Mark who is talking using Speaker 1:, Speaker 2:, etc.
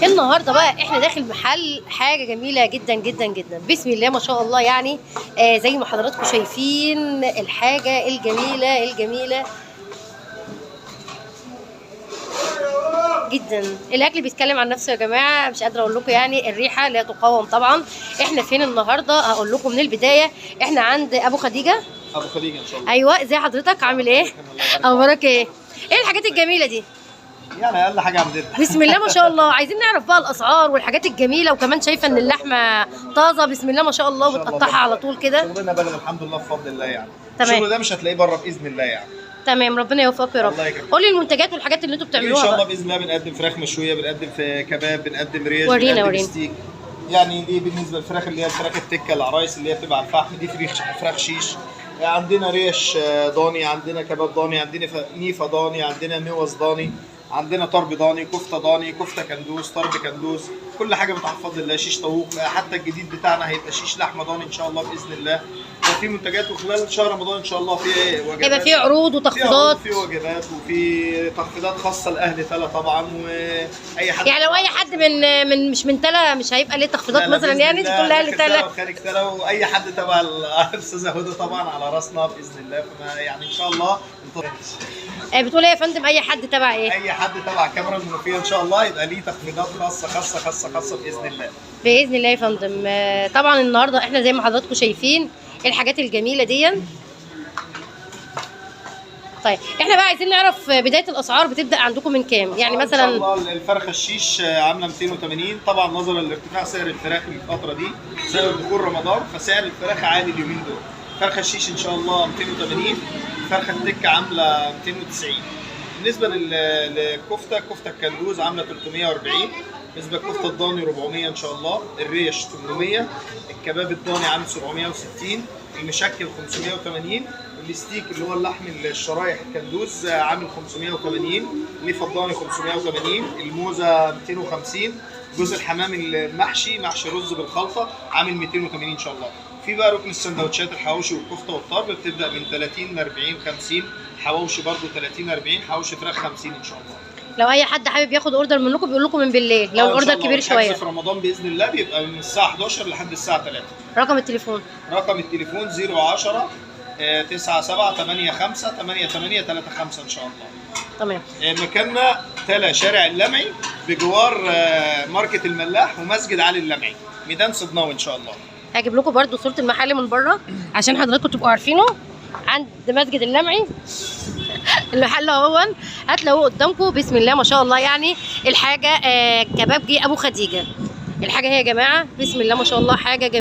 Speaker 1: النهارده بقى احنا داخل محل حاجه جميله جدا جدا جدا، بسم الله ما شاء الله. يعني زي ما حضراتكم شايفين الحاجه الجميله الجميله جدا. الاكل بيتكلم عن نفسه يا جماعه، مش قادره اقول لكم، يعني الريحه لا تقاوم. طبعا احنا فين النهارده؟ هقول لكم من البدايه. احنا عند ابو خديجه.
Speaker 2: ابو خديجه ان شاء الله.
Speaker 1: ايوه، ازي حضرتك؟ عامل ايه؟ اخبارك ايه؟ ايه الحاجات الجميله دي؟
Speaker 2: يعني اقل حاجه عندنا.
Speaker 1: بسم الله ما شاء الله. عايزين نعرف بقى الاسعار والحاجات الجميله، وكمان شايفه ان اللحمه طازه بسم الله ما شاء الله، وبتقطعها على طول كده.
Speaker 2: شغلنا بلد الحمد لله بفضل الله يعني.
Speaker 1: تمام.
Speaker 2: الشغل ده مش هتلاقيه بره باذن الله يعني.
Speaker 1: تمام، ربنا يوفقك يا رب.
Speaker 2: قول
Speaker 1: لي المنتجات والحاجات اللي انتوا بتعملوها
Speaker 2: ان شاء الله
Speaker 1: بقى.
Speaker 2: باذن الله. بنقدم فراخ مشويه، بنقدم في كباب، بنقدم ريش،
Speaker 1: ورينا
Speaker 2: ستيك. يعني دي بالنسبه للفراخ اللي هي الفراخ التكه العرايس اللي هي بتبقى على الفحم، دي فراخ شيش. عندنا ريش ضاني، عندنا كباب ضاني، عندنا نيفه ضاني، عندنا موز ضاني، عندنا طرب ضاني، كفته ضاني، كفته كندوس، طرب كندوس، كل حاجه بفضل الله. شيش طاووق، حتى الجديد بتاعنا هيبقى شيش لحمه ضاني ان شاء الله باذن الله. وفي منتجات، وخلال شهر رمضان ان شاء الله في وجبات،
Speaker 1: هيبقى في عروض وتخفيضات،
Speaker 2: في وجبات وفي تخفيضات خاصه لاهل تلا طبعا. واي حد
Speaker 1: يعني لو اي حد من مش من تلا مش هيبقى ليه تخفيضات مثلا، يعني انت تقول لاهل تلا
Speaker 2: وخارج تلا، واي حد تبع الاستاذه هدى طبعا على راسنا باذن الله. فما يعني ان شاء الله
Speaker 1: بتقول ايه يا فندم؟ اي حد تبع ايه؟
Speaker 2: اي حد تبع الكاميرا المنوفيه ان شاء الله يبقى ليه تخفيضات خاصه باذن الله.
Speaker 1: باذن الله يا فندم. طبعا النهارده احنا زي ما حضراتكم شايفين الحاجات الجميله دي. طيب احنا بقى عايزين نعرف بدايه الاسعار بتبدا عندكم من كام؟ يعني مثلا
Speaker 2: ان شاء الله الفرخه الشيش عامله 280 طبعا، نظرا لارتفاع سعر الفراخ الفتره دي بسبب دخول رمضان، فسعر الفراخ عالي اليومين دول. فرخه الشيش ان شاء الله 280، فرخه التكه عامله 290. بالنسبه للكفته، كفته الكندوز عامله 340. بالنسبه للكفته الضاني 400 ان شاء الله، الريش 800، الكباب الضاني عامل 760، المشكل 580، الستيك اللي هو اللحم الشرايح الكندوز عامل 580، الليفه الضاني 580، الموزه 250، جوز الحمام المحشي محشي رز بالخلطه عامل 280 ان شاء الله. في بقى ركن السندوتشات الحواوشي والكفته والطرب بتبدا من 30 ل 40 50، حواوشي برده 30 40، حواوشي فراخ 50 ان شاء الله.
Speaker 1: لو اي حد حابب ياخد اوردر منكم بيقول لكم من بالليل، لو الاوردر كبير شويه.
Speaker 2: في رمضان باذن الله بيبقى من الساعه 11 لحد الساعه 3.
Speaker 1: رقم التليفون
Speaker 2: 010 97 85 88 35 ان شاء الله.
Speaker 1: تمام.
Speaker 2: مكاننا تلا شارع اللمعي بجوار ماركت الملاح ومسجد علي اللمعي، ميدان صدناوي ان شاء الله.
Speaker 1: هجيب لكم برده صوره المحل من بره عشان حضراتكم تبقوا عارفينه. عند مسجد اللمعي المحل اهو، هتلاقوه قدامكم بسم الله ما شاء الله. يعني الحاجه كبابجي ابو خديجه. الحاجه هي يا جماعه بسم الله ما شاء الله حاجه جميلة.